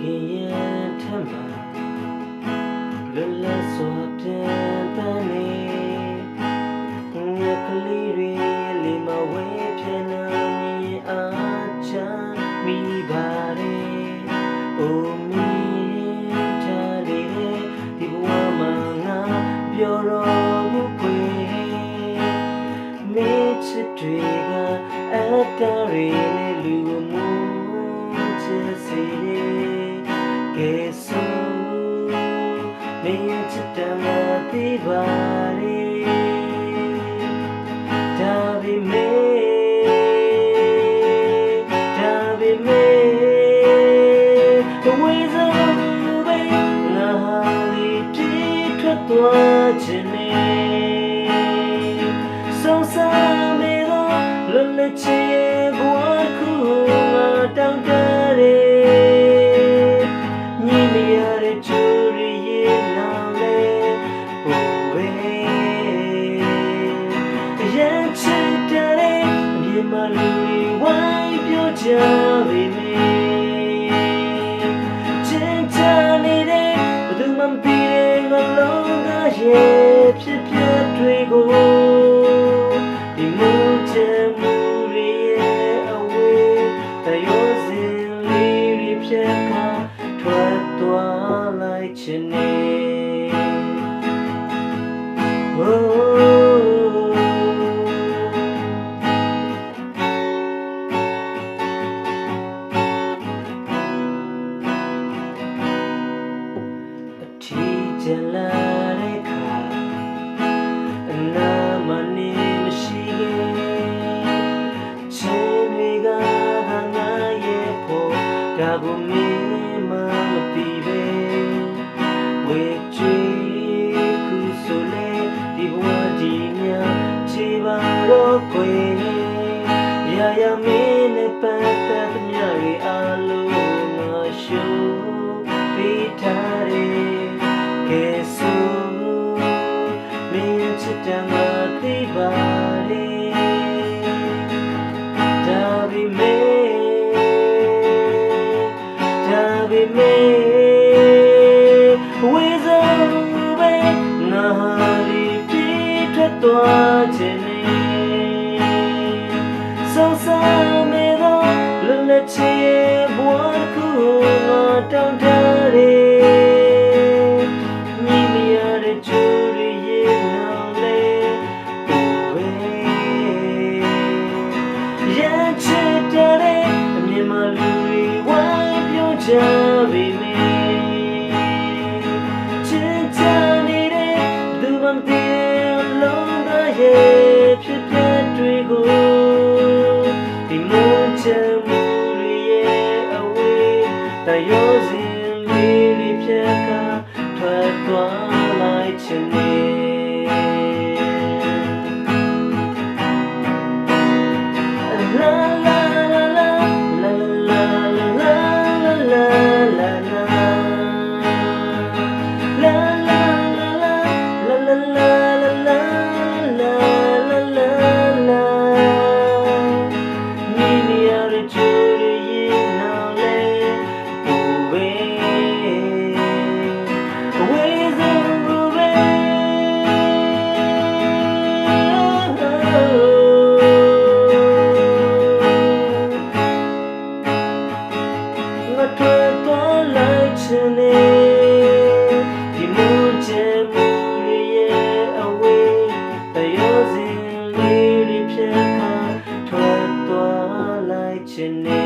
ခင်ရဲ့ထက်မှာလွတ်လပ်စွာပြန်ပန်းနေငါကလေးတွေလီမဝဲပြန်လာမြင်အားချမ်းမိပါတယ်အိုမင်းထားလေဒီဘဝမှာငါပြောတော့ဘူးကွယ်မေ့ချစ်တွေကအတားတွေနဲ့လူမှုချစ်စီကဲဆိုမင်းချစ်တယ်မသိပါနဲ့ဒါပေမဲ့the ways of theငါလေးပြေးထွက်သွားခြင်းနဲ့ဆုံးစားမေတော့လွတ်လပ်ချေဘဝခုငါတောင်းတတယ်ညီမရတဲ့ချူရီရဲ့နောင်လေပိုပဲရမ်းချစ်တယ်မြေမလူတွေဝိုင်းပြောကြပေမဲ့ချင်းချနေတဲ့ဘယ်သူမှမသိတဲ့ငါလုံးသားရဲ့ဖြစ်ပျက်တွေကိုဒီမူချင်မှုတွေရဲ့အဝေးတရောစင်လေးတွေဖြတ်ခါထွက်သွားလိုက်ခြင်းနဲ့ကျလာတဲ့ခါအနာမနေမရှိခဲ့ချင်းတွေကငါရဲ့ဖို့ဒါကိုမင်းမသိပဲဝေချီခုဆိုလေဒီဘဝဒီမြချေပါတော့ခွေရာရာမင်းနဲ့ပတ်သက်သမျှတွေအလုံးငါရှုပေးထားတယ်ကဲဆိုမင်းချစ်တယ်မသိပါနဲ့ဒါပေမဲ့ဝေးစုံပဲငါလေးပြေးထွက်သွားခြင်းနဲ့ဆုံးစားမေတော့လွတ်လပ်ချေဘဝခုငါတောင်းတတယ်ညီမရတဲ့ချူရီရဲ့နောင်လေပိုပဲရမ်းချစ်တဲ့အမြင်မှလူတွေဝိုင်းပြောကြပေမဲ့ချင်းချနေတဲ့သူမှမသိလုံးသားရဲ့ဖြစ်ပျက်တွေကိုဒီမုန်းချင်မှုတွေရဲ့အဝေးတရောစင်လေးတွေဖြတ်ခါထွက်သွားလိုက်ခြင်းနဲ့လာလာလာလာလာလာလာလာလာလာလာလာလာလာလာလာလာလာလာညီမရတဲ့ချူရီရဲ့နောင်လေပိုပဲဝေးစုံပဲငါထွက်သွားလိုက်ခြင်းနဲ့ဒီမူချင်မှုတွေရဲ့အဝေးတရောစင်လေးတွေဖြတ်ခါထွက်သွားလိုက်ခြင်းနဲ့